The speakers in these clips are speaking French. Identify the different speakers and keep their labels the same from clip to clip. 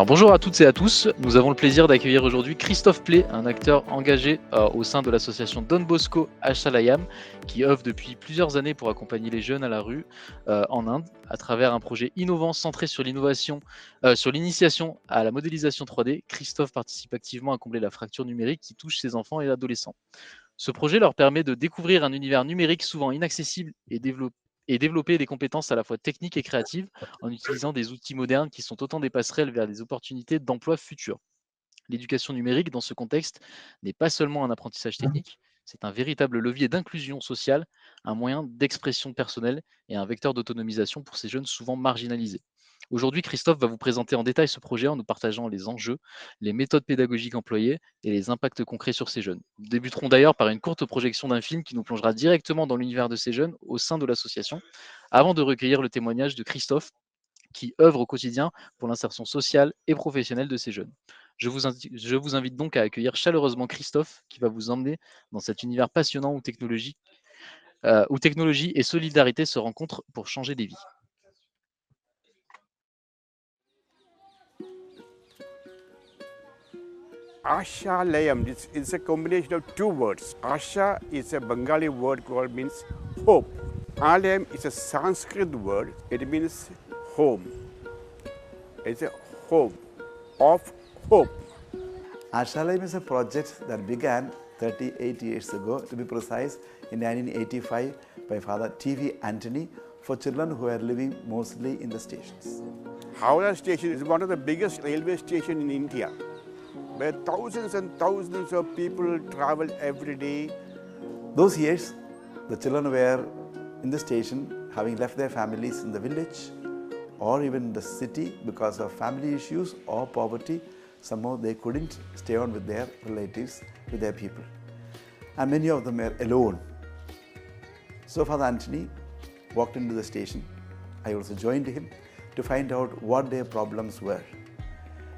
Speaker 1: Alors bonjour à toutes et à tous, nous avons le plaisir d'accueillir aujourd'hui Christophe Plé, un acteur engagé au sein de l'association Don Bosco Ashalayam, qui œuvre depuis plusieurs années pour accompagner les jeunes à la rue en Inde, à travers un projet innovant centré sur l'innovation, sur l'initiation à la modélisation 3D. Christophe participe activement à combler la fracture numérique qui touche ses enfants et adolescents. Ce projet leur permet de découvrir un univers numérique souvent inaccessible et développer des compétences à la fois techniques et créatives en utilisant des outils modernes qui sont autant des passerelles vers des opportunités d'emploi futures. L'éducation numérique, dans ce contexte, n'est pas seulement un apprentissage technique, c'est un véritable levier d'inclusion sociale, un moyen d'expression personnelle et un vecteur d'autonomisation pour ces jeunes souvent marginalisés. Aujourd'hui, Christophe va vous présenter en détail ce projet en nous partageant les enjeux, les méthodes pédagogiques employées et les impacts concrets sur ces jeunes. Nous débuterons d'ailleurs par une courte projection d'un film qui nous plongera directement dans l'univers de ces jeunes au sein de l'association, avant de recueillir le témoignage de Christophe qui œuvre au quotidien pour l'insertion sociale et professionnelle de ces jeunes. Je vous invite donc à accueillir chaleureusement Christophe qui va vous emmener dans cet univers passionnant où technologie et solidarité se rencontrent pour changer des vies.
Speaker 2: Asha Layam is a combination of two words. Asha is a Bengali word called means hope. Alayam is a Sanskrit word. It means home. It's a home of hope.
Speaker 3: Ashalayam is a project that began 38 years ago, to be precise, in 1985 by Father T.V. Anthony for children who are living mostly in the stations.
Speaker 2: Howrah station is one of the biggest railway stations in India, where thousands and thousands of people travel every day.
Speaker 3: Those years, the children were in the station, having left their families in the village or even in the city because of family issues or poverty. Somehow they couldn't stay on with their relatives, with their people. And many of them were alone. So Father Anthony walked into the station. I also joined him to find out what their problems were.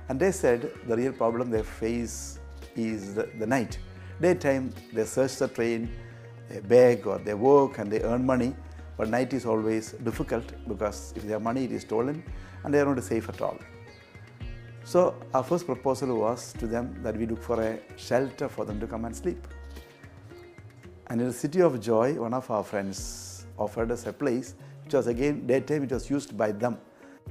Speaker 3: And they said the real problem they face is the night. Daytime, they search the train, they beg or they work and they earn money. But night is always difficult because if their money it is stolen and they are not safe at all. So our first proposal was to them that we look for a shelter for them to come and sleep. And in the City of Joy, one of our friends offered us a place which was again daytime, it was used by them.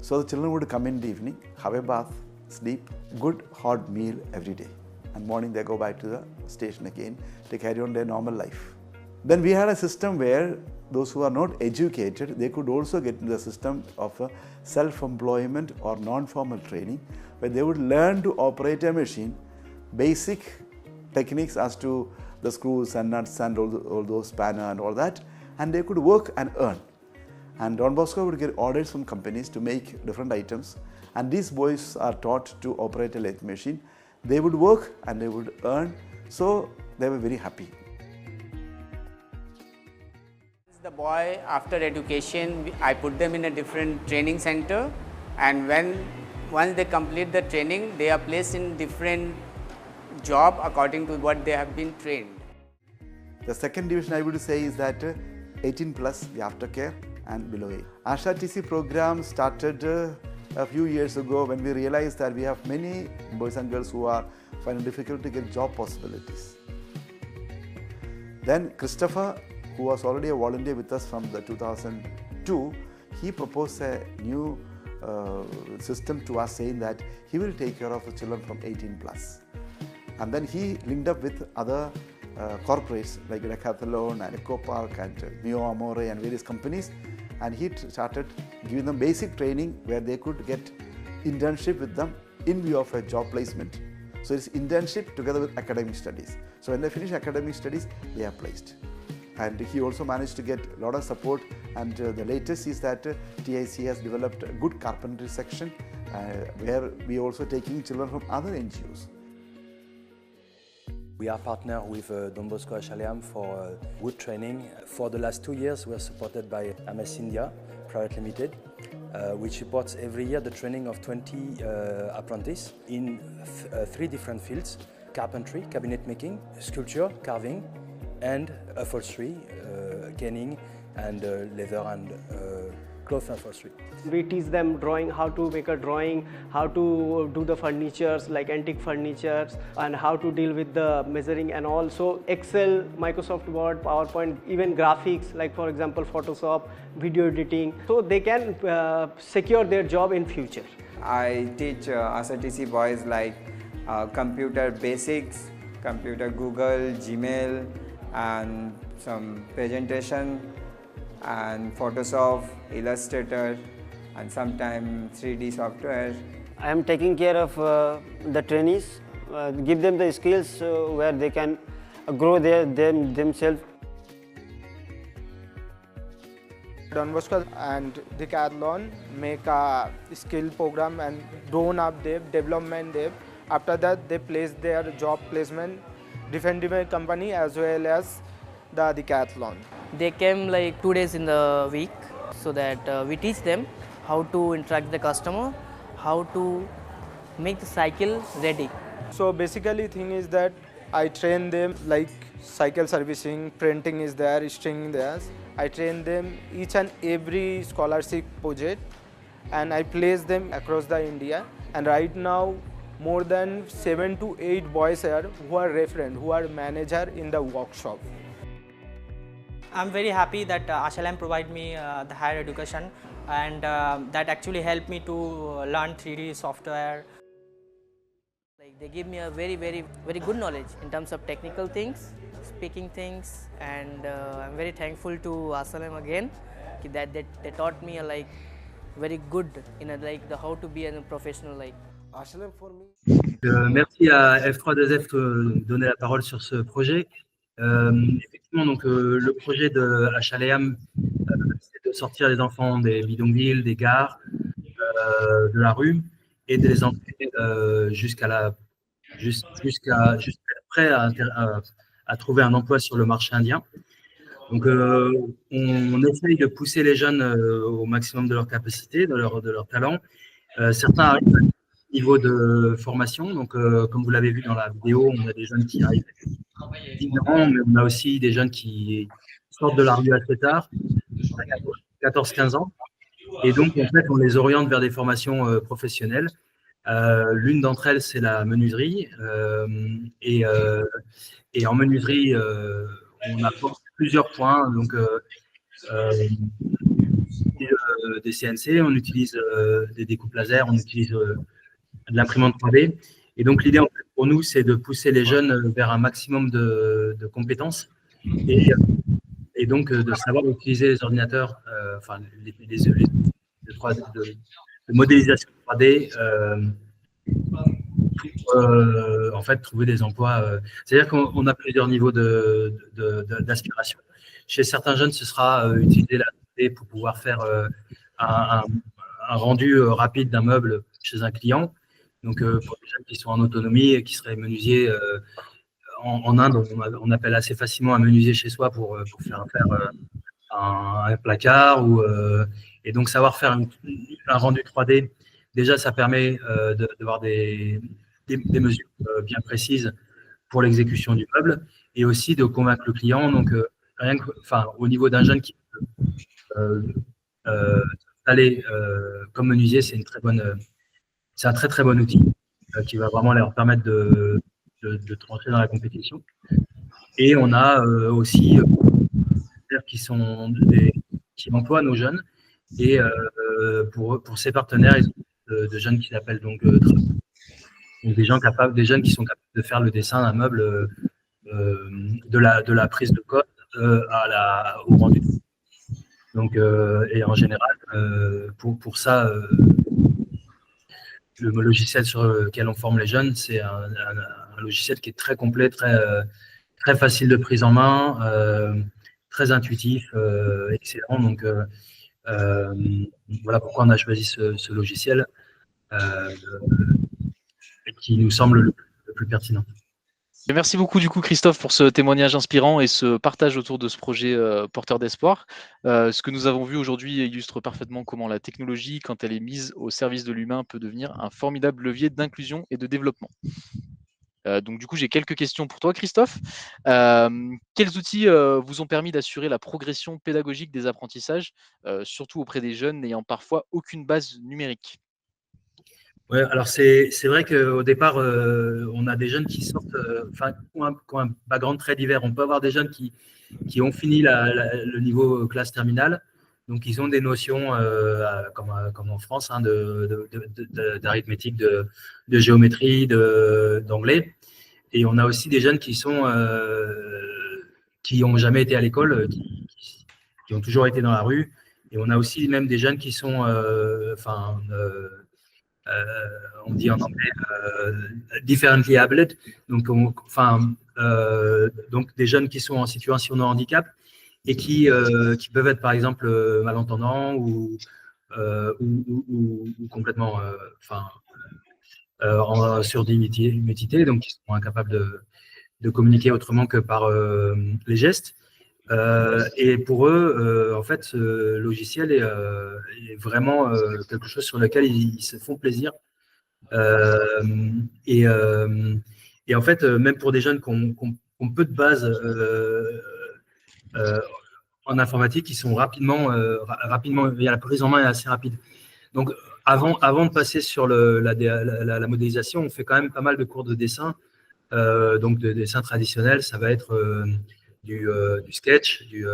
Speaker 3: So the children would come in the evening, have a bath, sleep, good hot meal every day. And morning they go back to the station again to carry on their normal life. Then we had a system where those who are not educated, they could also get into the system of self-employment or non-formal training, where they would learn to operate a machine, basic techniques as to the screws and nuts and all those spanner and all that, and they could work and earn. And Don Bosco would get orders from companies to make different items, and these boys are taught to operate a lathe machine. They would work and they would earn, so they were very happy.
Speaker 4: The boy, after education, I put them in a different training center, and once they complete the training, they are placed in different job according to what they have been trained.
Speaker 3: The second division I would say is that 18 plus, the aftercare, and below 8. Asha TC program started a few years ago when we realized that we have many boys and girls who are finding it difficult to get job possibilities. Then Christopher, who was already a volunteer with us from the 2002, he proposed a new system to us saying that he will take care of the children from 18 plus. And then he linked up with other corporates like Decathlon and EcoPark and Mio Amore and various companies, and he started giving them basic training where they could get internship with them in view of a job placement. So it's internship together with academic studies. So when they finish academic studies, they are placed. And he also managed to get a lot of support, and the latest is that TIC has developed a good carpentry section where we are also taking children from other NGOs.
Speaker 5: We are partner with Don Bosco Ashalayam for wood training. For the last 2 years, we are supported by MS India Private Limited, which supports every year the training of 20 apprentices in 3 different fields: carpentry, cabinet making, sculpture, carving, and upholstery, canning, and leather and cloth industry.
Speaker 6: We teach them drawing, how to make a drawing, how to do the furnitures like antique furnitures, and how to deal with the measuring and also Excel, Microsoft Word, PowerPoint, even graphics like for example Photoshop, video editing, so they can secure their job in future.
Speaker 7: I teach SRTC boys like computer basics, computer Google, Gmail, and some presentation, and Photoshop, Illustrator, and sometimes 3D software.
Speaker 8: I am taking care of the trainees, give them the skills where they can grow themselves.
Speaker 9: Don Bosco and Decathlon make a skill program and grown up development. After that, they place their job placement different company as well as the Decathlon.
Speaker 10: They came like 2 days in the week, so that we teach them how to interact with the customer, how to make the cycle ready.
Speaker 9: So basically thing is that I train them like cycle servicing, printing is there, string there. I train them each and every scholarship project and I place them across the India, and right now more than 7 to 8 boys here who are referent, who are manager in the workshop.
Speaker 11: I'm very happy that Asha provide me the higher education, and that actually helped me to learn 3D software.
Speaker 10: Like they give me a very good knowledge in terms of technical things, speaking things, and I'm very thankful to Asha again that they taught me like very good in like how to be a professional like.
Speaker 12: Merci à F3-2F de donner la parole sur ce projet. Effectivement, donc, le projet de HLM, c'est de sortir les enfants des bidonvilles, des gares, de la rue, et de les emmener jusqu'à prêt à trouver un emploi sur le marché indien. Donc, on essaye de pousser les jeunes au maximum de leur capacité, de leur talent. Certains arrivent au niveau de formation. Donc, comme vous l'avez vu dans la vidéo, on a des jeunes qui arrivent ignorants, mais on a aussi des jeunes qui sortent de la rue assez tard, 14-15 ans. Et donc, en fait, on les oriente vers des formations professionnelles. L'une d'entre elles, c'est la menuiserie. Et en menuiserie, on apporte plusieurs points. Donc, des CNC, on utilise des découpes laser, on utilise de l'imprimante 3D. Et donc, l'idée, en fait, pour nous, c'est de pousser les jeunes vers un maximum de compétences et donc de savoir utiliser les ordinateurs, enfin, de modélisation 3D pour en fait, trouver des emplois. C'est-à-dire qu'on a plusieurs niveaux d'aspiration. Chez certains jeunes, ce sera utiliser la 3D pour pouvoir faire un rendu rapide d'un meuble chez un client. Donc, pour les jeunes qui sont en autonomie et qui seraient menuisiers en Inde, on appelle assez facilement un menuisier chez soi pour faire un placard. Et donc, savoir faire un rendu 3D, déjà, ça permet d'avoir des mesures bien précises pour l'exécution du meuble et aussi de convaincre le client. Donc, au niveau d'un jeune qui peut aller comme menuisier, c'est un très bon outil qui va vraiment leur permettre de rentrer dans la compétition. Et on a aussi qui emploient nos jeunes. Et pour ces partenaires, ils ont de jeunes qui s'appellent donc des jeunes qui sont capables de faire le dessin d'un meuble de la prise de code au rendu. Donc, et en général, pour ça, le logiciel sur lequel on forme les jeunes, c'est un logiciel qui est très complet, très facile de prise en main, très intuitif, excellent. Donc, voilà pourquoi on a choisi ce logiciel qui nous semble le plus pertinent.
Speaker 1: Et merci beaucoup du coup Christophe pour ce témoignage inspirant et ce partage autour de ce projet porteur d'espoir. Ce que nous avons vu aujourd'hui illustre parfaitement comment la technologie, quand elle est mise au service de l'humain, peut devenir un formidable levier d'inclusion et de développement. Donc du coup, j'ai quelques questions pour toi, Christophe. Quels outils vous ont permis d'assurer la progression pédagogique des apprentissages, surtout auprès des jeunes n'ayant parfois aucune base numérique?
Speaker 12: Ouais, alors c'est vrai qu'au départ, on a des jeunes qui sortent, qui ont un background très divers. On peut avoir des jeunes qui ont fini le niveau classe terminale, donc ils ont des notions, comme en France, hein, d'arithmétique, de géométrie, d'anglais. Et on a aussi des jeunes qui n'ont jamais été à l'école, qui ont toujours été dans la rue. Et on a aussi même des jeunes qui sont, on dit en anglais, differently abled, donc des jeunes qui sont en situation de handicap et qui peuvent être par exemple malentendants ou complètement en surdité, donc qui sont incapables de communiquer autrement que par les gestes. Et pour eux, en fait, ce logiciel est vraiment quelque chose sur lequel ils se font plaisir. Et en fait, même pour des jeunes qui ont peu de base en informatique, ils sont rapidement, la prise en main est assez rapide. Donc, avant de passer sur la modélisation, on fait quand même pas mal de cours de dessin. Donc, de dessin traditionnel, ça va être du sketch, du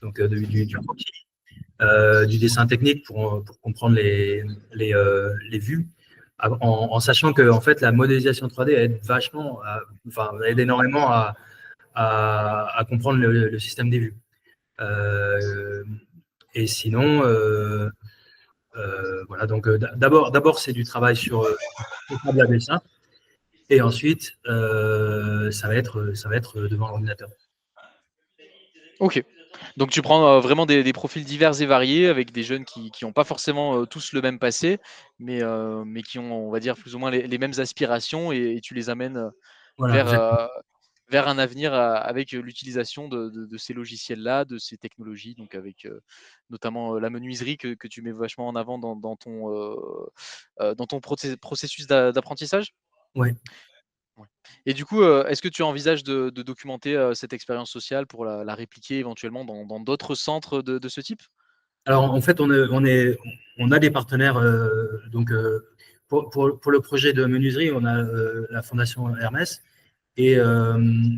Speaker 12: croquis, du dessin technique pour comprendre les vues, en sachant que en fait, la modélisation 3D aide vachement, aide énormément à comprendre le système des vues. Et sinon, voilà, donc d'abord c'est du travail sur le table à dessin, et ensuite ça va être devant l'ordinateur.
Speaker 1: Ok. Donc tu prends vraiment des profils divers et variés avec des jeunes qui n'ont pas forcément tous le même passé, mais qui ont, on va dire, plus ou moins les mêmes aspirations, et tu les amènes
Speaker 12: Voilà,
Speaker 1: vers un avenir avec l'utilisation de ces logiciels-là, de ces technologies, donc avec notamment la menuiserie que tu mets vachement en avant dans ton processus d'apprentissage.
Speaker 12: Ouais.
Speaker 1: Ouais. Et du coup, est-ce que tu envisages de documenter cette expérience sociale pour la répliquer éventuellement dans d'autres centres de ce type?
Speaker 12: Alors en fait, on a des partenaires. Donc pour le projet de menuiserie, on a la Fondation Hermès, et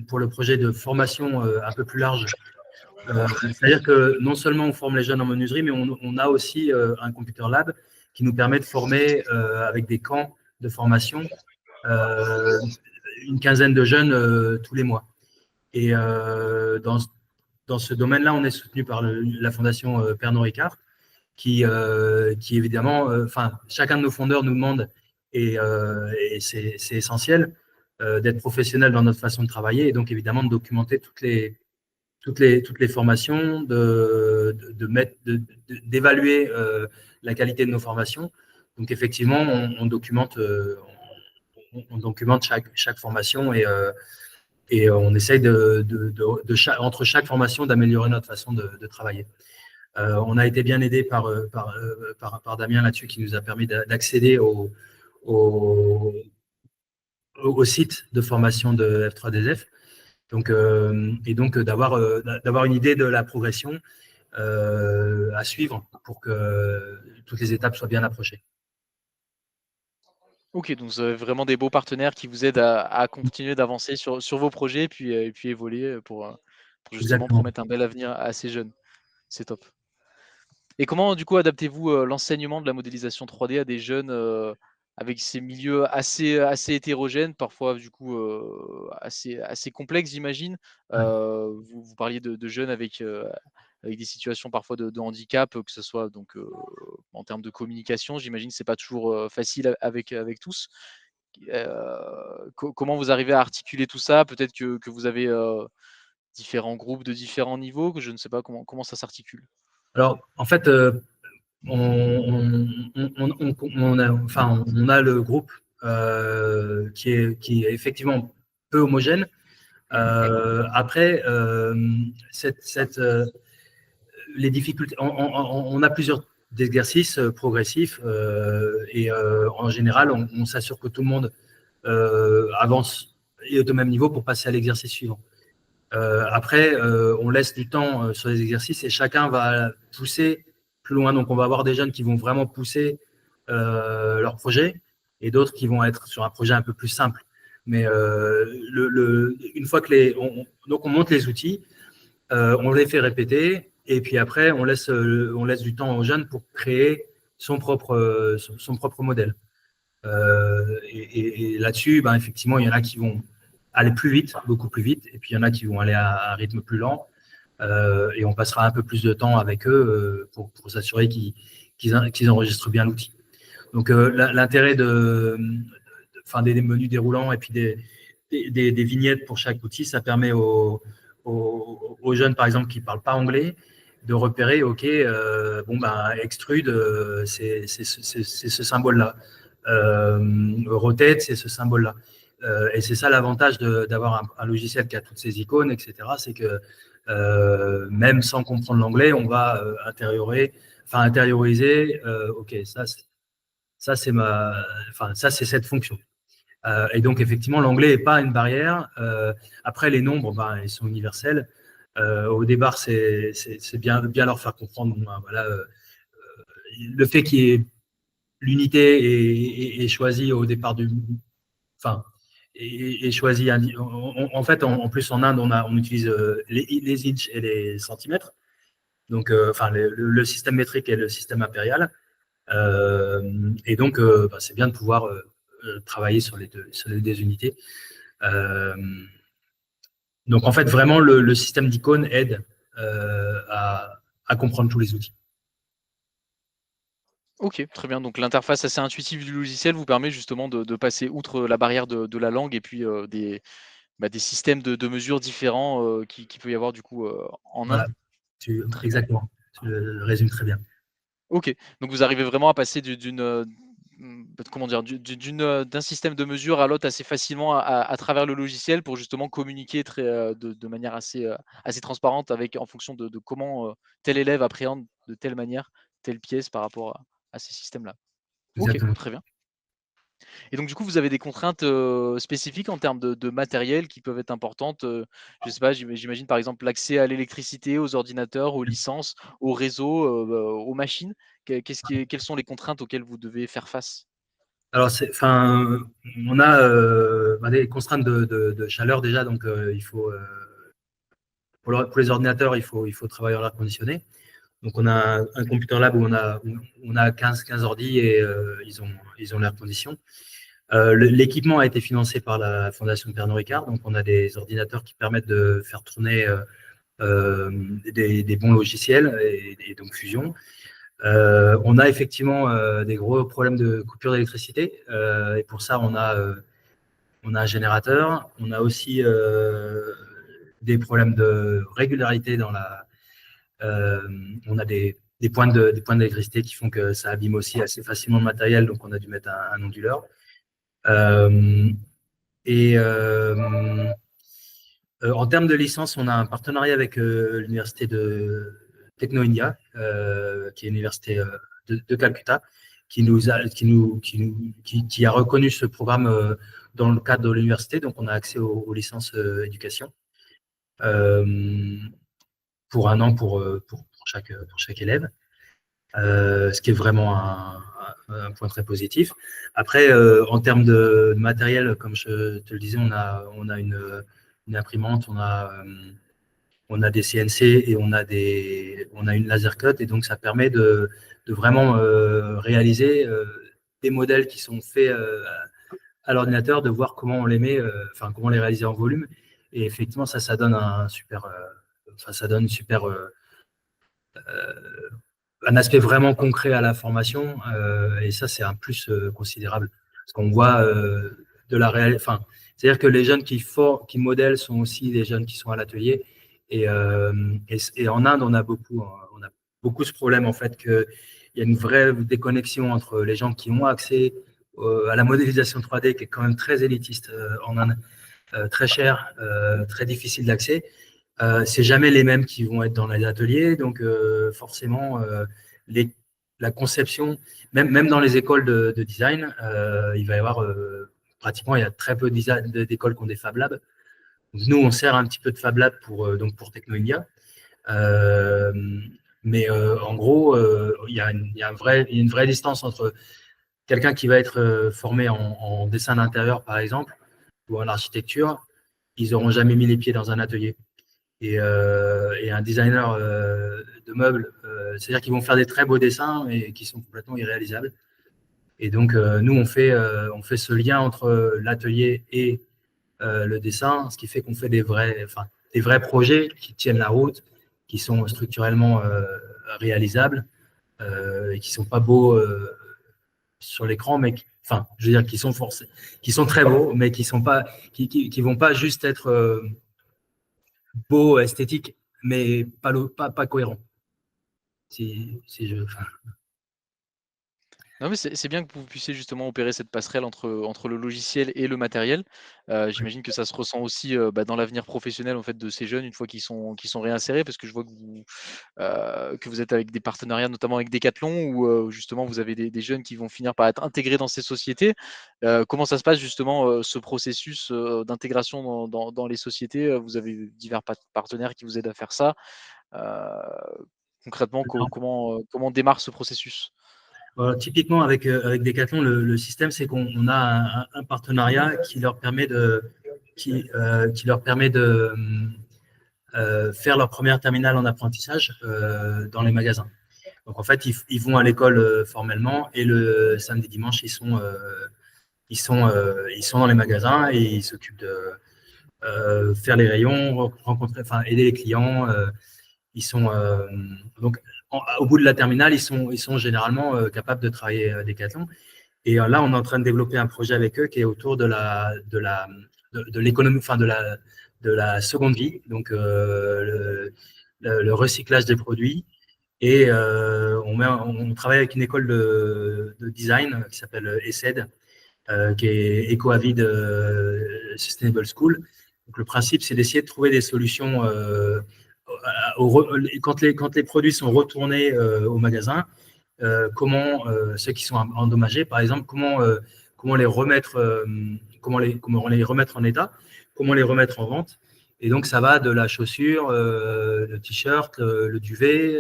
Speaker 12: pour le projet de formation un peu plus large, c'est-à-dire que non seulement on forme les jeunes en menuiserie, mais on a aussi un computer lab qui nous permet de former avec des camps de formation une quinzaine de jeunes tous les mois. Et dans ce domaine-là, on est soutenu par la Fondation Pernod Ricard, qui évidemment, chacun de nos fondeurs nous demande, et c'est essentiel, d'être professionnel dans notre façon de travailler, et donc évidemment de documenter toutes les formations, d'évaluer la qualité de nos formations. Donc effectivement, on documente chaque formation, et on essaye entre chaque formation d'améliorer notre façon de travailler. On a été bien aidé par Damien là-dessus, qui nous a permis d'accéder au site de formation de F3DF, et donc d'avoir une idée de la progression à suivre pour que toutes les étapes soient bien approchées.
Speaker 1: Ok, donc vous avez vraiment des beaux partenaires qui vous aident à continuer d'avancer sur vos projets, et puis évoluer pour justement
Speaker 12: Exactement.
Speaker 1: promettre un bel avenir à ces jeunes. C'est top. Et comment, du coup, adaptez-vous l'enseignement de la modélisation 3D à des jeunes avec ces milieux assez hétérogènes, parfois, du coup, assez complexes, j'imagine. Vous parliez de jeunes avec des situations parfois de handicap, que ce soit donc, en termes de communication. J'imagine que ce n'est pas toujours facile avec tous. Comment vous arrivez à articuler tout ça? Peut-être que vous avez différents groupes de différents niveaux, que je ne sais pas comment ça s'articule.
Speaker 12: Alors, en fait, on a le groupe qui est effectivement peu homogène. Après, les difficultés, on a plusieurs exercices progressifs, et en général, on s'assure que tout le monde avance et est au même niveau pour passer à l'exercice suivant. Après, on laisse du temps sur les exercices et chacun va pousser plus loin. Donc, on va avoir des jeunes qui vont vraiment pousser leur projet et d'autres qui vont être sur un projet un peu plus simple. Mais une fois que donc on monte les outils, on les fait répéter et puis après, on laisse du temps aux jeunes pour créer son propre modèle. Et là-dessus, ben, effectivement, il y en a qui vont aller plus vite, beaucoup plus vite, et puis il y en a qui vont aller à un rythme plus lent. Et on passera un peu plus de temps avec eux pour s'assurer qu'ils enregistrent bien l'outil. Donc, l'intérêt des menus déroulants et puis des vignettes pour chaque outil, ça permet aux jeunes, par exemple, qui ne parlent pas anglais, de repérer, OK, extrude, c'est ce symbole-là. Rotate, c'est ce symbole-là. Et c'est ça l'avantage d'avoir un logiciel qui a toutes ces icônes, etc. C'est que même sans comprendre l'anglais, on va intérioriser. OK, ça c'est cette fonction. Et donc effectivement, l'anglais n'est pas une barrière. Après, les nombres, ils sont universels. Au départ, c'est bien leur faire comprendre. Le fait qu'il y ait l'unité est choisie au départ est choisie. En fait, en plus, en Inde, on utilise les inches et les centimètres. Donc, le système métrique et le système impérial. Et donc, c'est bien de pouvoir travailler sur les deux unités. Donc, en fait, vraiment, le système d'icônes aide à comprendre tous les outils.
Speaker 1: Ok, très bien. Donc l'interface assez intuitive du logiciel vous permet justement de passer outre la barrière de la langue et puis des systèmes de mesures différents qu'il peut y avoir du coup en Inde.
Speaker 12: Exactement, tu le résumes très bien.
Speaker 1: Ok, donc vous arrivez vraiment à passer d'un système de mesure à l'autre assez facilement à travers le logiciel pour justement communiquer de manière assez transparente en fonction de comment tel élève appréhende de telle manière telle pièce par rapport à ces systèmes-là.
Speaker 12: Exactement.
Speaker 1: Ok, très bien. Et donc du coup, vous avez des contraintes spécifiques en termes de matériel qui peuvent être importantes. Je ne sais pas, j'imagine par exemple l'accès à l'électricité, aux ordinateurs, aux licences, aux réseaux, aux machines. Quelles sont les contraintes auxquelles vous devez faire face?
Speaker 12: Alors, on a des contraintes de chaleur déjà, donc il faut pour les ordinateurs, il faut travailler en air conditionné. Donc, on a un computer lab où on a 15 ordi et ils ont l'air condition. L'équipement a été financé par la Fondation Pernod Ricard, donc on a des ordinateurs qui permettent de faire tourner des bons logiciels et donc Fusion. On a effectivement des gros problèmes de coupure d'électricité et pour ça on a un générateur. On a aussi des problèmes de régularité dans on a des pointes d'électricité qui font que ça abîme aussi assez facilement le matériel, donc on a dû mettre un onduleur. En termes de licence, on a un partenariat avec l'université de Techno India, qui est une université de Calcutta, qui a reconnu ce programme dans le cadre de l'université. Donc, on a accès aux licences éducation pour un an pour chaque élève, ce qui est vraiment un point très positif. Après, en termes de matériel, comme je te le disais, on a une imprimante, on a des CNC et on a une laser cut, et donc ça permet de vraiment réaliser des modèles qui sont faits à l'ordinateur, de voir comment on les met, comment les réaliser en volume. Et effectivement, ça donne un aspect vraiment concret à la formation, et ça, c'est un plus considérable. Parce qu'on voit de la réalité. C'est-à-dire que les jeunes qui modèlent sont aussi des jeunes qui sont à l'atelier. Et en Inde, on a beaucoup ce problème, en fait, qu'il y a une vraie déconnexion entre les gens qui ont accès à la modélisation 3D, qui est quand même très élitiste en Inde, très cher, très difficile d'accès. C'est jamais les mêmes qui vont être dans les ateliers, donc forcément, la conception, même dans les écoles de design, il va y avoir pratiquement, il y a très peu d'écoles qui ont des Fab Labs. Donc, nous, on sert un petit peu de Fab Lab pour Techno India. Mais en gros, il y a une vraie distance entre quelqu'un qui va être formé en dessin d'intérieur, par exemple, ou en architecture. Ils n'auront jamais mis les pieds dans un atelier. Et un designer de meubles, c'est-à-dire qu'ils vont faire des très beaux dessins, mais qui sont complètement irréalisables. Et donc, nous, on fait ce lien entre l'atelier et le dessin, ce qui fait qu'on fait des vrais projets qui tiennent la route, qui sont structurellement réalisables et qui ne sont pas beaux sur l'écran, mais je veux dire, qui sont très beaux, mais qui ne vont pas juste être beaux, esthétiques, mais pas cohérents.
Speaker 1: Non, mais c'est bien que vous puissiez justement opérer cette passerelle entre le logiciel et le matériel. J'imagine que ça se ressent aussi dans l'avenir professionnel en fait, de ces jeunes une fois qu'ils sont réinsérés, parce que je vois que vous êtes avec des partenariats, notamment avec Decathlon, où justement vous avez des jeunes qui vont finir par être intégrés dans ces sociétés. Comment ça se passe justement ce processus d'intégration dans les sociétés? Vous avez divers partenaires qui vous aident à faire ça. Concrètement, comment démarre ce processus?
Speaker 12: Typiquement, avec Decathlon, le système, c'est qu'on a un partenariat qui leur permet de faire leur première terminale en apprentissage dans les magasins. Donc, en fait, ils vont à l'école formellement et le samedi, dimanche, ils sont dans les magasins et ils s'occupent de faire les rayons, aider les clients. Donc, au bout de la terminale, ils sont généralement capables de travailler Decathlon. Et là, on est en train de développer un projet avec eux qui est autour de l'économie, de la seconde vie, donc le recyclage des produits. Et on travaille avec une école de design qui s'appelle ESED, qui est EcoAvid Sustainable School. Donc, le principe, c'est d'essayer de trouver des solutions quand les produits sont retournés au magasin, comment ceux qui sont endommagés, par exemple, comment les remettre en état, comment les remettre en vente. Et donc, ça va de la chaussure, le t-shirt, le duvet,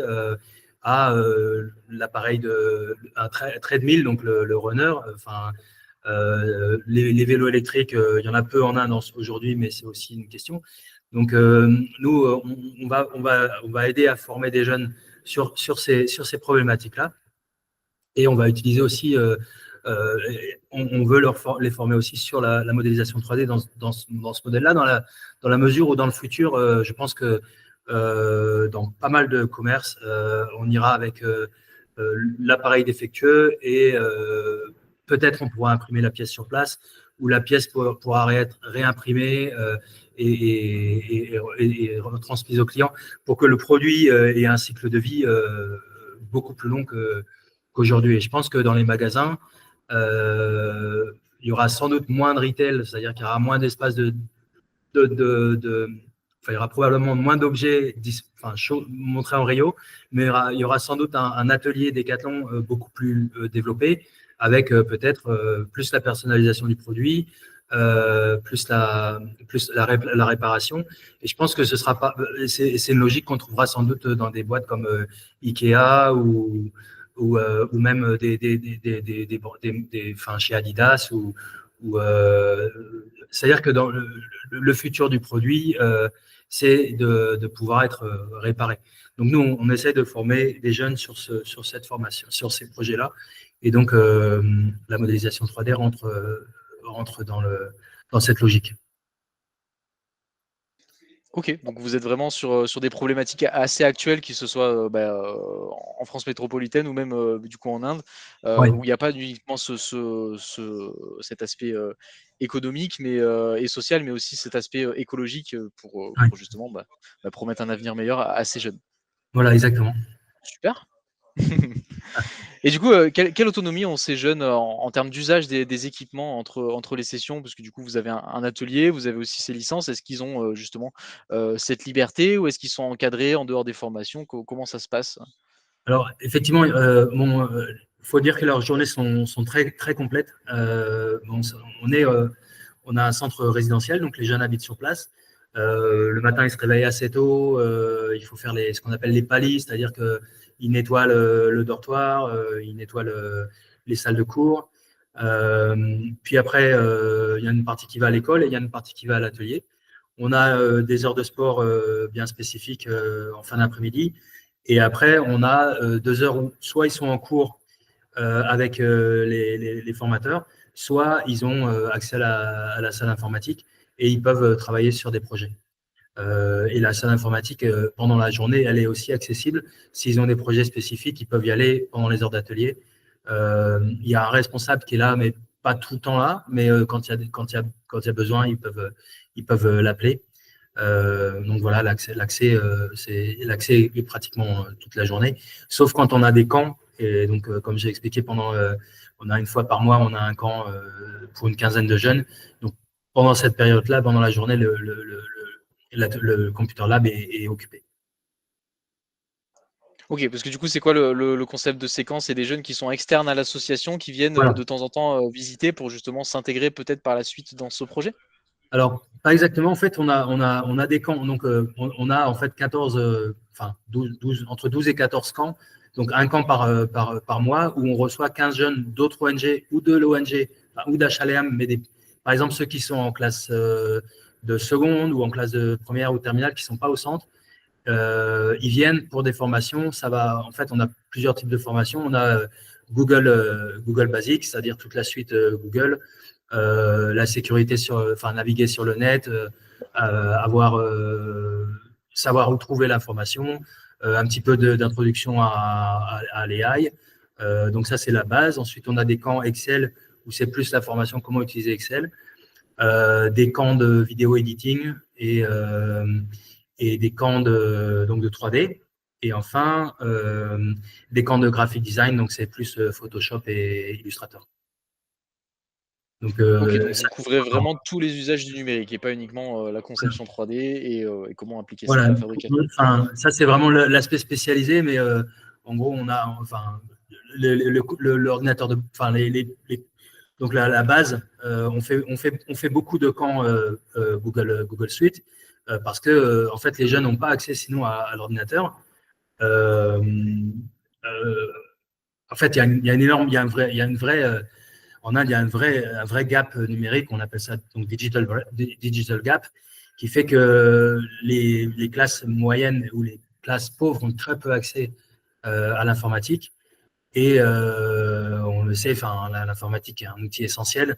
Speaker 12: à l'appareil un treadmill, donc le runner. Les vélos électriques, il y en a peu en Inde aujourd'hui, mais c'est aussi une question. Donc, nous, on va aider à former des jeunes sur ces problématiques-là. Et on va utiliser aussi, on veut les former aussi sur la modélisation 3D dans ce modèle-là, dans la mesure où dans le futur, je pense que dans pas mal de commerces, on ira avec l'appareil défectueux et peut-être on pourra imprimer la pièce sur place ou la pièce pourra être réimprimée et retransmise au client pour que le produit ait un cycle de vie beaucoup plus long qu'aujourd'hui. Et je pense que dans les magasins, il y aura sans doute moins de retail, c'est-à-dire qu'il y aura moins d'espace il y aura probablement moins d'objets montrés en rayon, mais il y aura sans doute un atelier Decathlon beaucoup plus développé, avec peut-être plus la personnalisation du produit, plus la réparation. Et je pense que ce sera pas. C'est une logique qu'on trouvera sans doute dans des boîtes comme Ikea ou même chez Adidas c'est-à-dire que dans le futur du produit, c'est de pouvoir être réparé. Donc nous, on essaie de former des jeunes sur cette formation, sur ces projets-là. Et donc, la modélisation 3D rentre dans cette logique.
Speaker 1: Ok, donc vous êtes vraiment sur des problématiques assez actuelles, que ce soit en France métropolitaine ou même du coup en Inde, où il n'y a pas uniquement cet aspect économique et social, mais aussi cet aspect écologique pour justement promettre un avenir meilleur à ces jeunes.
Speaker 12: Voilà, exactement.
Speaker 1: Super. Et du coup, quelle autonomie ont ces jeunes en termes d'usage des équipements entre les sessions? Parce que du coup, vous avez un atelier, vous avez aussi ces licences. Est-ce qu'ils ont justement cette liberté, ou est-ce qu'ils sont encadrés en dehors des formations? Comment ça se passe?
Speaker 12: Alors, effectivement, faut dire que leurs journées sont très, très complètes. On a un centre résidentiel, donc les jeunes habitent sur place. Le matin, ils se réveillent assez tôt. Il faut faire ce qu'on appelle les palis, c'est-à-dire qu'ils nettoient le dortoir, ils nettoient les salles de cours. Puis après, il y a une partie qui va à l'école et il y a une partie qui va à l'atelier. On a des heures de sport bien spécifiques en fin d'après-midi. Et après, on a 2 heures où soit ils sont en cours avec les formateurs, soit ils ont accès à la salle informatique et ils peuvent travailler sur des projets. Et la salle informatique, pendant la journée, elle est aussi accessible. S'ils ont des projets spécifiques, ils peuvent y aller pendant les heures d'atelier. Il y a un responsable qui est là, mais pas tout le temps là. Mais quand il y a besoin, ils peuvent l'appeler. Donc voilà, l'accès est pratiquement toute la journée, sauf quand on a des camps. Et donc, comme j'ai expliqué, on a une fois par mois, on a un camp pour une quinzaine de jeunes. Donc, pendant cette période-là, pendant la journée, le computer lab est occupé.
Speaker 1: Ok, parce que du coup, c'est quoi le concept de séquence? C'est des jeunes qui sont externes à l'association, qui viennent
Speaker 12: Voilà.
Speaker 1: de temps en temps visiter pour justement s'intégrer peut-être par la suite dans ce projet?
Speaker 12: Alors, pas exactement. En fait, on a des camps. Donc, on a en fait 12, entre 12 et 14 camps. Donc, un camp par mois où on reçoit 15 jeunes d'autres ONG ou de l'ONG ou d'HLM, mais par exemple, ceux qui sont en classe de seconde ou en classe de première ou terminale qui ne sont pas au centre, ils viennent pour des formations. En fait, on a plusieurs types de formations. On a Google Basic, c'est-à-dire toute la suite Google. La sécurité naviguer sur le net, savoir où trouver l'information, un petit peu d'introduction à l'AI. Donc ça, c'est la base. Ensuite, on a des camps Excel où c'est plus la formation comment utiliser Excel, des camps de vidéo editing et des camps de 3D. Et enfin, des camps de graphic design, donc c'est plus Photoshop et Illustrator. Donc,
Speaker 1: donc vous couvrez vraiment tous les usages du numérique et pas uniquement la conception 3D et comment appliquer ça à la fabrication.
Speaker 12: Ça, c'est vraiment l'aspect spécialisé, mais en gros, on a l'ordinateur donc la base, on fait beaucoup de camps Google Suite parce que en fait, les jeunes n'ont pas accès sinon à l'ordinateur. En fait, il y a une vraie en Inde, il y a un vrai gap numérique, on appelle ça donc digital gap, qui fait que les classes moyennes ou les classes pauvres ont très peu accès à l'informatique. Et on le sait, l'informatique est un outil essentiel.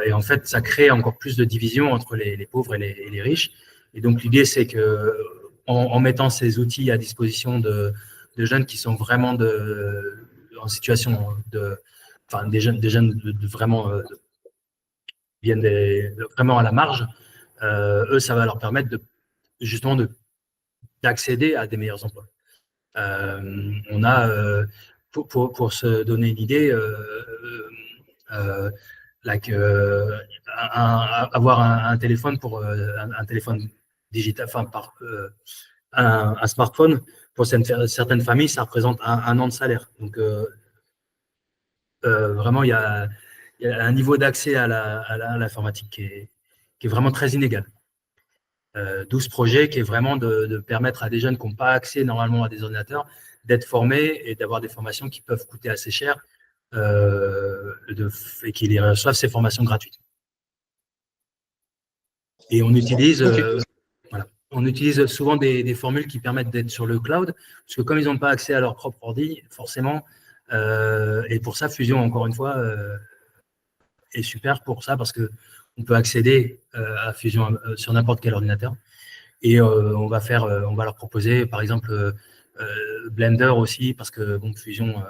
Speaker 12: Et en fait, ça crée encore plus de division entre les pauvres et les riches. Et donc, l'idée, c'est que en mettant ces outils à disposition de jeunes qui sont vraiment en situation des jeunes vraiment viennent vraiment à la marge, eux, ça va leur permettre justement d'accéder à des meilleurs emplois. On a, pour se donner une idée, avoir un téléphone un téléphone digital, un smartphone, pour certaines familles, ça représente un an de salaire. Donc, vraiment, il y a un niveau d'accès à l'informatique qui est vraiment très inégal. 12 projets qui est vraiment de permettre à des jeunes qui n'ont pas accès normalement à des ordinateurs d'être formés et d'avoir des formations qui peuvent coûter assez cher et qu'ils reçoivent ces formations gratuites. Et on utilise, on utilise souvent des formules qui permettent d'être sur le cloud, parce que comme ils n'ont pas accès à leur propre ordi, forcément, et pour ça, Fusion, encore une fois, est super pour ça, parce qu'on peut accéder à Fusion sur n'importe quel ordinateur. Et on va leur proposer, par exemple, Blender aussi, parce que bon, Fusion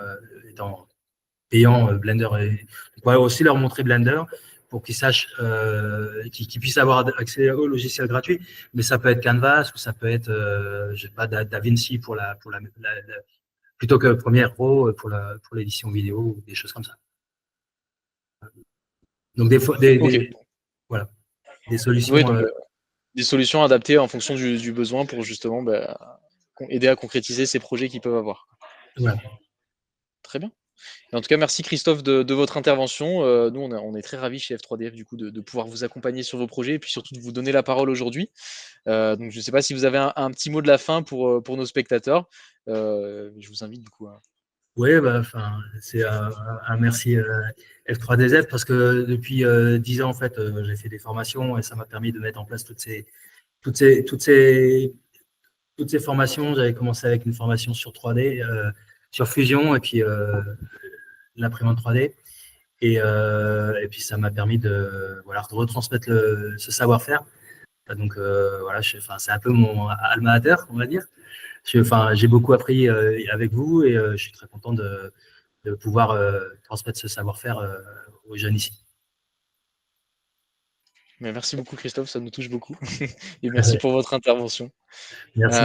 Speaker 12: étant payant, Blender on va aussi leur montrer Blender pour qu'ils sachent, qu'ils puissent avoir accès au logiciel gratuit. Mais ça peut être Canvas ou ça peut être, je sais pas, DaVinci plutôt que Premiere Pro pour l'édition vidéo ou des choses comme ça. Donc des solutions.
Speaker 1: Oui, donc, des solutions adaptées en fonction du besoin pour justement aider à concrétiser ces projets qu'ils peuvent avoir.
Speaker 12: Ouais.
Speaker 1: Très bien. Et en tout cas, merci Christophe de votre intervention. Nous, on est très ravis chez F3DF du coup de pouvoir vous accompagner sur vos projets et puis surtout de vous donner la parole aujourd'hui. Donc, je ne sais pas si vous avez un petit mot de la fin pour nos spectateurs. Je vous invite du coup à...
Speaker 12: Oui, bah, enfin, c'est un merci F3DZ parce que depuis 10 ans, en fait, j'ai fait des formations et ça m'a permis de mettre en place toutes ces formations. J'avais commencé avec une formation sur 3D, sur Fusion et puis l'imprimante 3D. Et puis, ça m'a permis de retransmettre ce savoir-faire. Donc, voilà, c'est un peu mon alma mater, on va dire. J'ai beaucoup appris avec vous et je suis très content de pouvoir transmettre ce savoir-faire aux jeunes ici.
Speaker 1: Mais merci beaucoup Christophe, ça nous touche beaucoup. Et merci pour votre intervention.
Speaker 12: Merci.